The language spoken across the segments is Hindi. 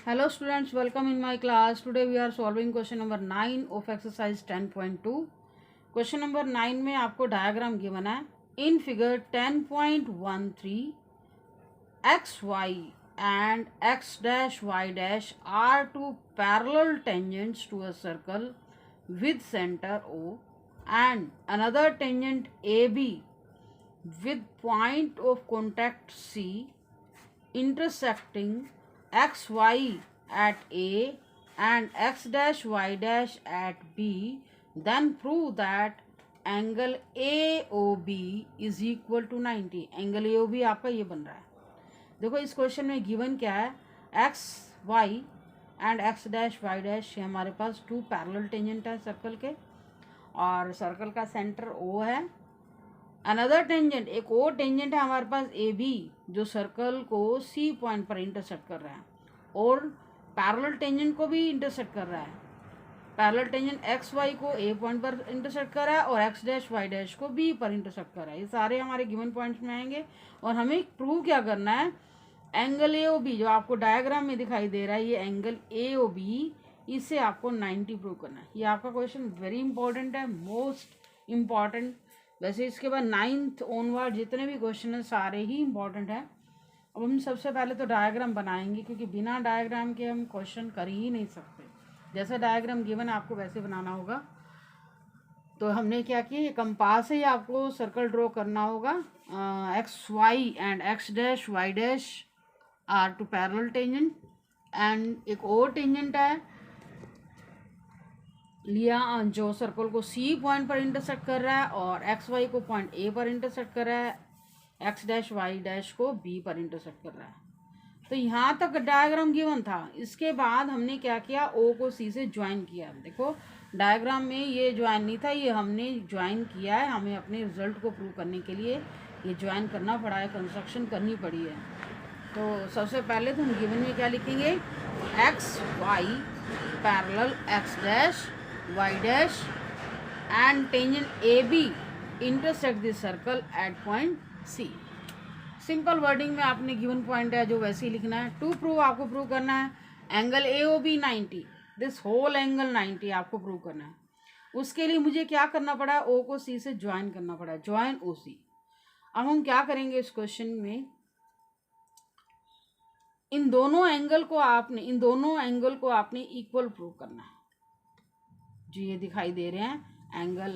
Hello students, welcome in my class. Today we are solving question number 9 of exercise 10.2. Question number 9 में आपको डायग्राम गिवन है. In figure 10.13, x, y and x dash y dash are two parallel tangents to a circle with center O and another tangent AB with point of contact C intersecting x y at A and x dash y dash at B, then prove that angle AOB is equal to 90. Angle AOB आपका ये बन रहा है. देखो इस क्वेश्चन में गिवन क्या है, X Y and X dash Y dash हमारे पास टू पैरेलल टेंजेंट है सर्कल के, और सर्कल का सेंटर O है. अनदर टेंजेंट, एक और टेंजेंट है हमारे पास AB जो सर्कल को C पॉइंट पर इंटरसेक्ट कर रहा है, और पैरेलल टेंजेंट को भी इंटरसेक्ट कर रहा है. पैरेलल टेंजेंट एक्स वाई को A पॉइंट पर इंटरसेक्ट कर रहा है और एक्स डैश वाई डैश को B पर इंटरसेक्ट कर रहा है. ये सारे हमारे गिवन पॉइंट्स में आएंगे और हमें प्रूव क्या करना है, एंगल AOB जो आपको डायग्राम में दिखाई दे रहा है, ये एंगल AOB, इसे आपको 90 प्रूव करना है. ये आपका क्वेश्चन वेरी इंपॉर्टेंट है, मोस्ट इम्पॉर्टेंट. वैसे इसके बाद 9th ऑनवर्ड जितने भी क्वेश्चन हैं सारे ही इम्पॉर्टेंट हैं. अब हम सबसे पहले तो डायग्राम बनाएंगे, क्योंकि बिना डायग्राम के हम क्वेश्चन कर ही नहीं सकते. जैसा डायग्राम गिवन है आपको वैसे बनाना होगा. तो हमने क्या किया, ये कंपास से ही आपको सर्कल ड्रॉ करना होगा. X Y and X dash Y dash are two parallel tangent, and एक और टेंजेंट है लिया जो सर्कल को C पॉइंट पर इंटरसेक्ट कर रहा है और एक्स वाई को पॉइंट A पर इंटरसेक्ट कर रहा है, एक्स डैश वाई डैश को B पर इंटरसेक्ट कर रहा है. तो यहाँ तक डायग्राम गिवन था. इसके बाद हमने क्या किया, O को C से ज्वाइन किया. देखो डायग्राम में ये ज्वाइन नहीं था, ये हमने ज्वाइन किया है. हमें अपने रिजल्ट को प्रूव करने के लिए ये ज्वाइन करना पड़ा है, कंस्ट्रक्शन करनी पड़ी है. तो सबसे पहले तो हम गिवन में क्या लिखेंगे, X Y parallel X dash y dash and tangent AB intersect this circle at point C. Simple wording में आपने गिवन पॉइंट है जो वैसे ही लिखना है. टू प्रूव आपको प्रूव करना है angle AOB 90, this whole angle 90 आपको प्रूव करना है. उसके लिए मुझे क्या करना पड़ा, O को C से ज्वाइन करना पड़ा, ज्वाइन OC. अब हम क्या करेंगे इस क्वेश्चन में, इन दोनों एंगल को आपने इक्वल प्रूव करना है. जो ये दिखाई दे रहे हैं एंगल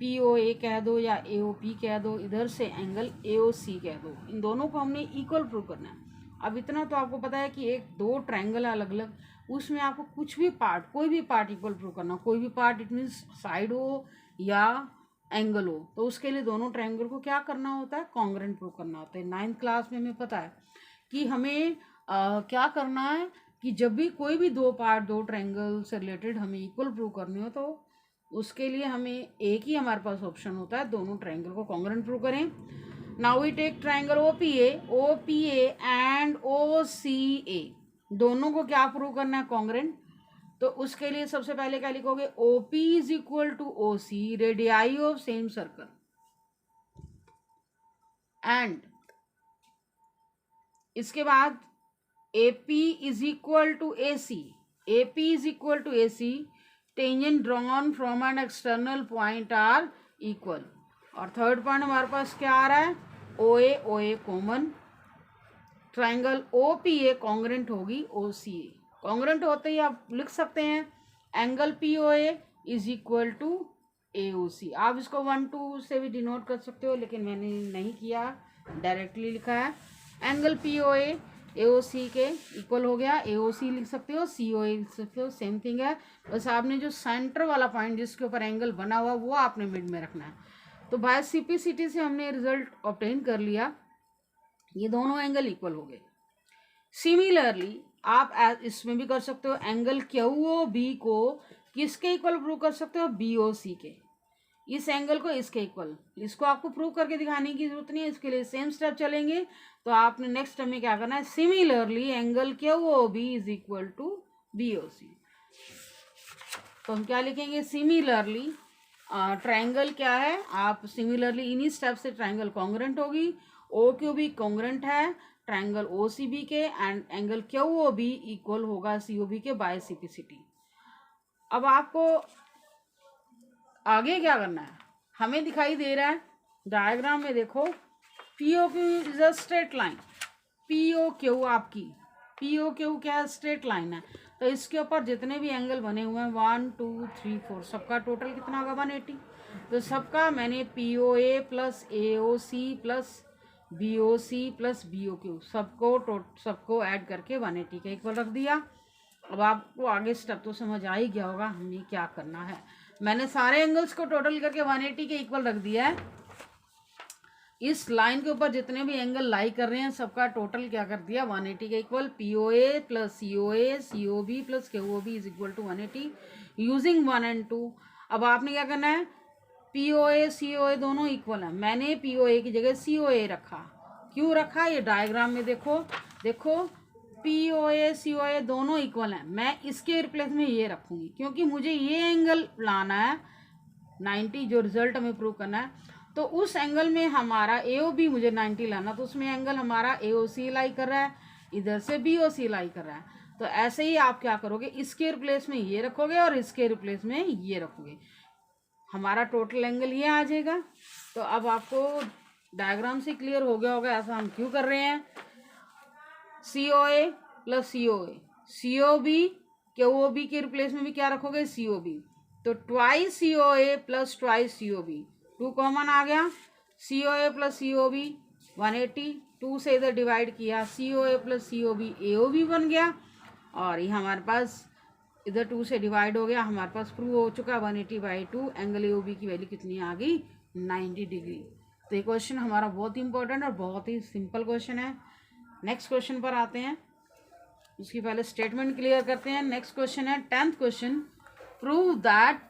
POA कह दो या AOP कह दो, इधर से एंगल AOC कह दो, इन दोनों को हमने इक्वल प्रूव करना है. अब इतना तो आपको पता है कि एक दो ट्रायंगल अलग अलग, उसमें आपको कुछ भी पार्ट, कोई भी पार्ट इक्वल प्रूव करना. कोई भी पार्ट इट मीन्स साइड हो या एंगल हो, तो उसके लिए दोनों ट्रायंगल को क्या करना होता है, कॉन्ग्रुएंट प्रूव करना होता है. 9th क्लास में हमें पता है कि हमें क्या करना है कि जब भी कोई भी दो पार्ट, दो ट्रायंगल से रिलेटेड हमें इक्वल प्रूव करने हो, तो उसके लिए हमें एक ही हमारे पास ऑप्शन होता है, दोनों ट्रायंगल को कॉन्ग्रुएंट प्रूव करें. Now we take triangle OPA and OCA, दोनों को क्या प्रूव करना है, कॉन्ग्रुएंट. तो उसके लिए सबसे पहले क्या लिखोगे, OP is equal to OC radii of same circle, and इसके बाद AP is equal to AC. AP is equal to AC. Tangent drawn from an external point are equal. और थर्ड पॉइंट हमारे पास क्या आ रहा है, OA common. Triangle OPA congruent होगी OCA. कॉन्ग्रुएंट होते ही आप लिख सकते हैं angle POA is equal to AOC. आप इसको 1-2 से भी डिनोट कर सकते हो, लेकिन मैंने नहीं किया, डायरेक्टली लिखा है. एंगल POA AOC के इक्वल हो गया. AOC लिख सकते हो, COA लिख सकते हो, सेम थिंग है. बस आपने जो सेंटर वाला पॉइंट जिसके ऊपर एंगल बना हुआ वो आपने मिड में रखना है. तो बाय सिंप्लिसिटी से हमने रिजल्ट ऑब्टेन कर लिया, ये दोनों एंगल इक्वल हो गए. सिमिलरली आप इसमें भी कर सकते हो, एंगल QOB को किसके इक्वल प्रूव कर सकते हो, BOC के. इस एंगल को इसके इक्वल, इसको आपको प्रूव करके दिखाने की जरूरत नहीं है, इसके लिए सेम स्टेप चलेंगे. तो आपने नेक्स्ट में क्या करना है, similarly angle QOB is equal to BOC. तो हम क्या लिखेंगे, सिमिलरली ट्रायंगल क्या है, आप सिमिलरली इन्हीं स्टेप से ट्रायंगल कॉन्ग्रुएंट होगी. OQB कॉन्ग्रुएंट है, ट्रायंगल ओ सी बी के and angle Q O B equal होगा सी ओ बी के बाय सिपिसिटी। अब आपको आगे क्या करना है, हमें दिखाई दे रहा है डायग्राम में, देखो P O Q is a straight line. P O Q आपकी पी ओ क्यू क्या स्ट्रेट लाइन है, तो इसके ऊपर जितने भी एंगल बने हुए हैं 1 2 3 4 सबका टोटल कितना होगा 180। तो सबका मैंने P O A plus A O C plus B O C plus B O Q सबको ऐड करके 180 के इक्वल रख दिया। अब आपको आगे स्टेप तो समझ आ ही गया होगा हमें क्या करना है। मैंने सारे एंगल्स को टोटल करके 180 के इक्वल रख दिया है। इस लाइन के ऊपर जितने भी एंगल लाई कर रहे हैं सबका टोटल क्या कर दिया 180 के equal. P O A plus C O A C O B plus Q O B is equal to 180 using 1 and 2। अब आपने क्या करना है, P O A C O ए दोनों इक्वल है, मैंने पी ओ ए की जगह सी ओ ए रखा। क्यों रखा, ये डायग्राम में देखो P O A C O ए दोनों इक्वल हैं, मैं इसके रिप्लेस में ये रखूंगी क्योंकि मुझे ये एंगल लाना है 90 जो रिजल्ट हमें प्रूव करना है। तो उस एंगल में हमारा ए ओ बी मुझे 90 लाना, तो उसमें एंगल हमारा ए ओ सी लाई कर रहा है, इधर से बी ओ सी लाई कर रहा है। तो ऐसे ही आप क्या करोगे, इसके रिप्लेस में ये रखोगे और इसके रिप्लेस में ये रखोगे, हमारा टोटल एंगल ये आ जाएगा। तो अब आपको डायग्राम से क्लियर हो गया होगा ऐसा हम क्यों कर रहे हैं। C O A plus C O A, C O B Q O B के रिप्लेस में भी क्या रखोगे सी ओ बी, तो twice C O A plus twice C O B, 2 common आ गया, C O A plus C O B 180, 2 से इधर डिवाइड किया, सी O A plus C O B A O B बन गया, और ये हमारे पास इधर 2 से डिवाइड हो गया, हमारे पास प्रूव हो चुका 180/2 एंगल ए ओ बी की वैल्यू कितनी आ गई 90 डिग्री। तो ये क्वेश्चन हमारा बहुत ही इंपॉर्टेंट और बहुत ही सिंपल क्वेश्चन है। नेक्स्ट क्वेश्चन पर आते हैं, उसकी पहले स्टेटमेंट क्लियर करते हैं। नेक्स्ट क्वेश्चन है 10th question, prove that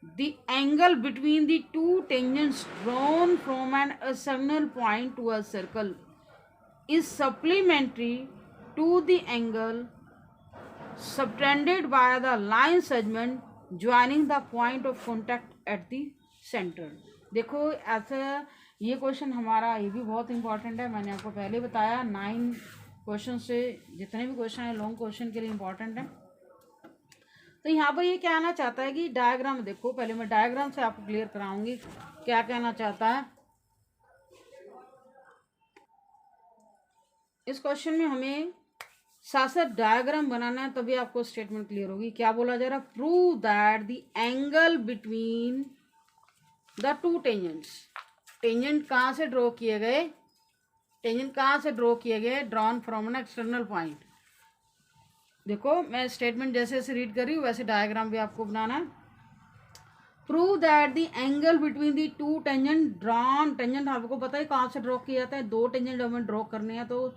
the angle between the two tangents drawn from an external point to a circle is supplementary to the angle subtended by the line segment joining the point of contact at the center। देखो ऐसा ये क्वेश्चन हमारा ये भी बहुत इंपॉर्टेंट है, मैंने आपको पहले बताया 9 क्वेश्चन से जितने भी क्वेश्चन है लॉन्ग क्वेश्चन के लिए इंपॉर्टेंट है। तो यहाँ पर ये कहना चाहता है कि डायग्राम देखो, पहले मैं डायग्राम से आपको क्लियर कराऊंगी क्या कहना चाहता है। इस क्वेश्चन में हमें साथ साथ डायग्राम बनाना है तभी आपको स्टेटमेंट क्लियर होगी। क्या बोला जा रहा है, prove that the angle between the two tangents, tangent कहाँ से ड्रॉ किए गए, टेंजेंट कहाँ से ड्रॉ किए गए, drawn from an external point. देखो मैं स्टेटमेंट जैसे जैसे रीड कर रही हूँ वैसे डायग्राम भी आपको बनाना है। Prove that the angle between the to tangent drawn, tangent आपको पता है कहाँ से ड्रॉ किया जाता है, 2 टेंजेंट हमें ड्रॉ करने हैं तो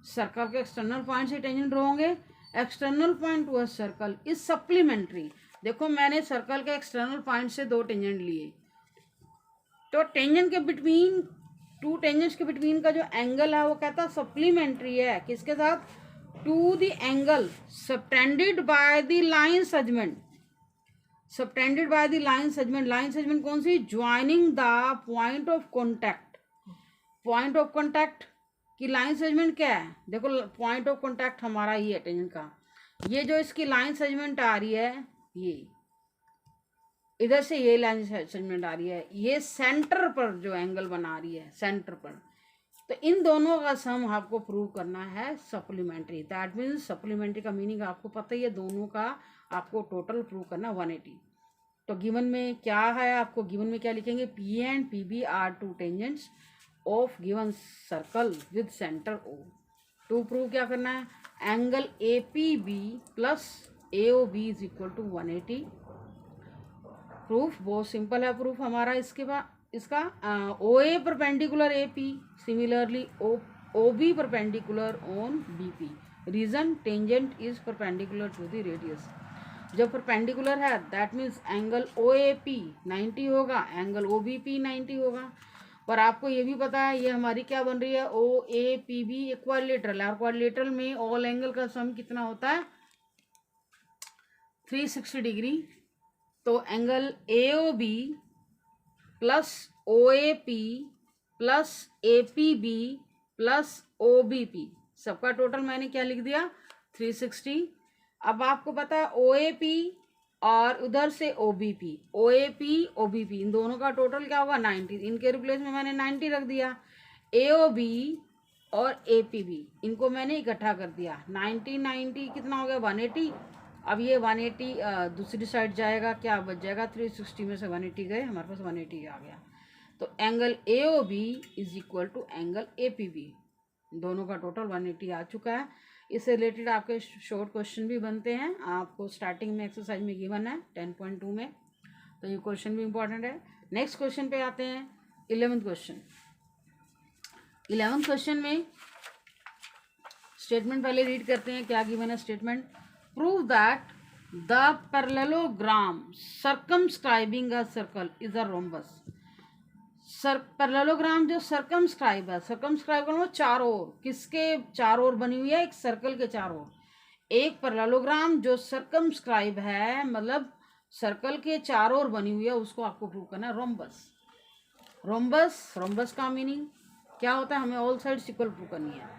सर्कल के एक्सटर्नल पॉइंट से टेंजेंट ड्रॉ होंगे, external point to a circle is supplementary. देखो मैंने सर्कल के एक्सटर्नल पॉइंट से 2 टेंजेंट लिए, तो टेंजेंट के बिटवीन, 2 टेंजेंट्स के बिटवीन का जो एंगल है वो कहता सप्लीमेंट्री है किसके साथ, to the angle subtended by the line segment, subtended by the line segment, line segment कौन सी, joining the point of contact, point of contact कि लाइन सेगमेंट क्या है, देखो पॉइंट ऑफ कॉन्टैक्ट हमारा ये है टेंजेंट का, ये जो इसकी लाइन सेगमेंट आ रही है ये इधर से ये लाइन सेगमेंट आ रही है, ये सेंटर पर जो एंगल बना रही है सेंटर पर, तो इन दोनों का सम आपको प्रूव करना है सप्लीमेंट्री। दैट मीन्स सप्लीमेंट्री का मीनिंग आपको पता ही है, दोनों का आपको टोटल प्रूव करना 180। तो गिवन में क्या है, आपको गिवन में क्या लिखेंगे, P and P B are 2 tangents of given circle with centre O. To prove क्या करना है, angle A P B plus A O B is equal to 180। Proof बहुत सिंपल है, प्रूफ हमारा इसके बाद इसका O A perpendicular A P, similarly O B perpendicular on B P. Reason tangent is perpendicular to the radius. जब परपेंडिकुलर है that means angle O A P 90 होगा, एंगल ओ बी पी 90 होगा। पर आपको ये भी पता है ये हमारी क्या बन रही है, ओ ए पी बी इक्वालिलेटरल है, और क्वाड्रिलेटरल में ऑल एंगल का सम कितना होता है 360 डिग्री। तो angle A O B plus O A P plus A P B plus OBP, सबका टोटल मैंने क्या लिख दिया 360। अब आपको पता है OAP और उधर से OBP, OAP OBP इन दोनों का टोटल क्या होगा 90, इनके रिप्लेस में मैंने 90 रख दिया। AOB और APB इनको मैंने इकट्ठा कर दिया, 90 90 कितना हो गया 180। अब ये 180 दूसरी साइड जाएगा, क्या बच जाएगा 360 में से 180 गए, हमारे पास 180 आ गया। तो angle AOB is equal to angle APB, दोनों का टोटल 180 आ चुका है। इससे रिलेटेड आपके शॉर्ट क्वेश्चन भी बनते हैं, आपको स्टार्टिंग में एक्सरसाइज में गिवन है 10.2 में, तो ये क्वेश्चन भी इंपॉर्टेंट है। नेक्स्ट क्वेश्चन पे आते हैं, 11th क्वेश्चन। 11th क्वेश्चन में स्टेटमेंट पहले रीड करते हैं, क्या गिवन है statement. Prove that the parallelogram circumscribing a circle is a rhombus. Parallelogram जो सर्कमस्क्राइब है, सर्कमस्क्राइब करो चारों ओर, किसके चारों ओर बनी हुई है, एक सर्कल के चारों ओर। एक पैरेललोग्राम जो सर्कमस्क्राइब है मतलब सर्कल के चारों ओर बनी हुई है, उसको आपको प्रूव करना है रोम्बस। रोम्बस का मीनिंग क्या होता है, हमें ऑल साइड्स इक्वल प्रूव करनी है।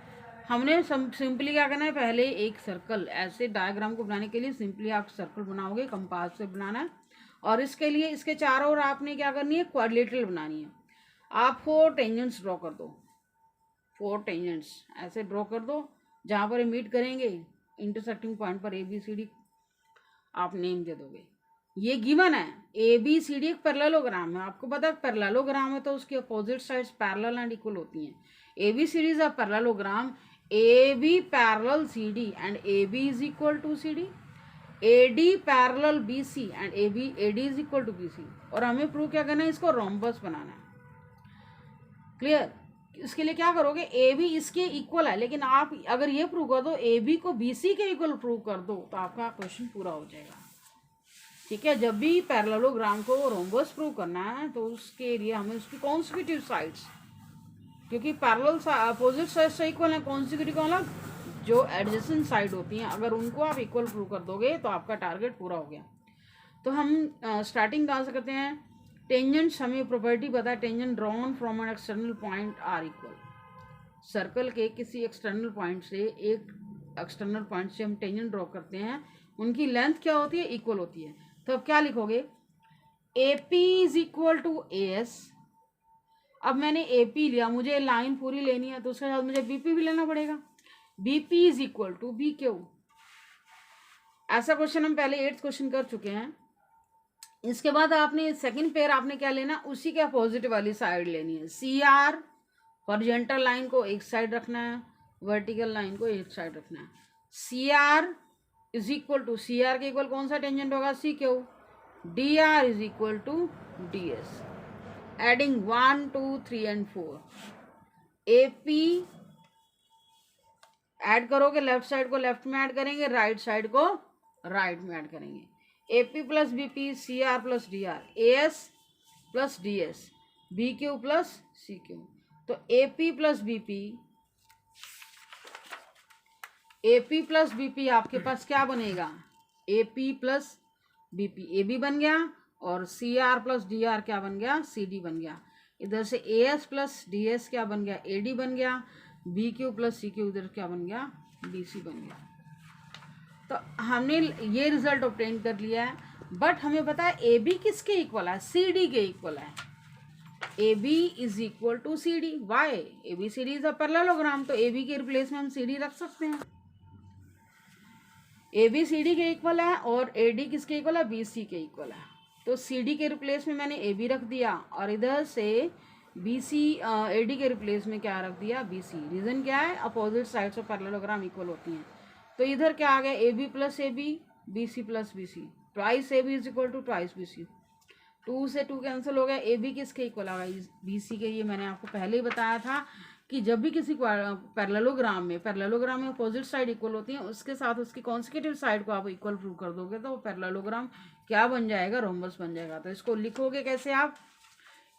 हमने सिंपली क्या करना है, पहले एक सर्कल, ऐसे डायग्राम को बनाने के लिए सिंपली आप सर्कल बनाओगे, कंपास से बनाना है, और इसके लिए इसके चारों ओर आपने क्या करनी है, क्वाड्रिलेटरल बनानी है। आप 4 टेंजेंट्स ड्रॉ कर दो, 4 टेंजेंट्स ऐसे ड्रॉ कर दो, जहाँ पर मीट करेंगे इंटरसेक्टिंग पॉइंट पर ABCD आप नेम दे दोगे। ये गिवन है, ABCD एक पैरेललोग्राम है, आपको पता है पैरेललोग्राम है तो उसकी opposite sides parallel and equal होती हैं। ABCD is a parallelogram, AB parallel CD and AB is equal to CD, AD parallel BC and AD is equal to BC। और हमें प्रूव क्या करना है, इसको रोम्बस बनाना है। क्लियर। इसके लिए क्या करोगे, AB इसके इक्वल है, लेकिन आप अगर ये प्रूव कर दो AB को BC के इक्वल प्रूव कर दो तो आपका क्वेश्चन पूरा हो जाएगा। ठीक है, जब भी पैरेललोग्राम को रोम्बस प्रूव करना है तो उसके लिए हमें उसकी कॉन्सिक्यूटिव साइड्स, क्योंकि पैरेलल अपोजिट साइड से इक्वल है, कॉन्सिक्यूटिव का मतलब जो एडजेसेंट साइड होती हैं, अगर उनको आप इक्वल प्रूव कर दोगे तो आपका टारगेट पूरा हो गया। तो हम स्टार्टिंग कहाँ से करते हैं, टेंजेंट्स हमें प्रॉपर्टी पता है, tangent drawn from an external point are equal. Circle के किसी एक्सटर्नल पॉइंट से, एक एक्सटर्नल पॉइंट से हम टेंजेंट ड्रॉ करते हैं, उनकी लेंथ क्या होती है, इक्वल होती है। तो अब क्या लिखोगे, AP is equal to AS। अब मैंने AP लिया, मुझे लाइन पूरी लेनी है तो उसके साथ मुझे BP भी लेना पड़ेगा। BP is equal to BQ। ऐसा क्वेश्चन हम पहले 8th क्वेश्चन कर चुके हैं। इसके बाद आपने सेकंड पेयर आपने क्या लेना, उसी के अपोजिट वाली साइड लेनी है। CR हॉरिजॉन्टल लाइन को एक साइड रखना है, वर्टिकल लाइन को एक साइड रखना है। CR is equal to, CR के इक्वल कौन सा टेंजेंट होगा, CQ। DR is equal to DS। Adding 1 2 3 and 4। AP add करोगे, लेफ्ट साइड को लेफ्ट में ऐड करेंगे, राइट साइड को राइट में ऐड करेंगे। AP plus BP, CR plus DR, AS plus DS, BQ plus CQ। तो AP प्लस BP आपके पास क्या बनेगा, AP प्लस BP, AB बन गया, और CR प्लस DR क्या बन गया, CD बन गया। इधर से AS प्लस DS क्या बन गया, AD बन गया। BQ प्लस CQ इधर क्या बन गया, BC बन गया। तो हमने ये रिजल्ट ऑब्टेन कर लिया है, बट हमें पता है AB किसके इक्वल है, CD के इक्वल है। AB is equal to CD। Why, ABCD is a parallelogram, तो AB के रिप्लेस में हम CD रख सकते हैं। ABCD के इक्वल है और AD किसके इक्वल है, BC के इक्वल है। तो CD के रिप्लेस में मैंने AB रख दिया, और इधर से BC AD के रिप्लेस में क्या रख दिया, BC। रीजन क्या है, opposite sides of parallelogram equal होती हैं। तो इधर क्या आ गया, AB plus AB, BC plus BC, twice AB is equal to twice BC। 2 से 2 कैंसिल हो गया, AB किसके इक्वल आ गया, BC के। ये मैंने आपको पहले ही बताया था कि जब भी किसी पैरेललोग्राम में अपोजिट साइड इक्वल होती है, उसके साथ उसकी कॉन्सिक्यूटिव साइड को आप इक्वल प्रूव कर दोगे तो वो पैरेललोग्राम क्या बन जाएगा, रोम्बस बन जाएगा। तो इसको लिखोगे कैसे आप,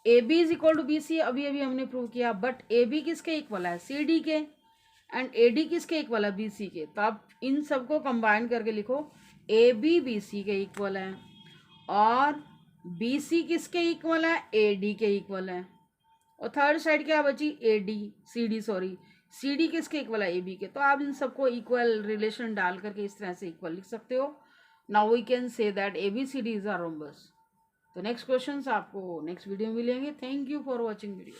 AB is equal to BC, अभी अभी हमने प्रूव किया, बट AB किसके इक्वल है, CD के, एंड AD किसके इक्वल है, BC के। तो आप इन सबको कंबाइन करके लिखो, AB BC के इक्वल है, और BC किसके इक्वल है, AD के इक्वल है। और थर्ड साइड क्या बची, A D C D, sorry C D किसके इक्वल है, ए बी के। तो आप इन सबको इक्वल रिलेशन डाल करके इस तरह से इक्वल लिख सकते हो। Now we can say that A B C D is are rhombus. तो नेक्स्ट क्वेश्चन आपको नेक्स्ट वीडियो में मिलेंगे। Thank you for watching video.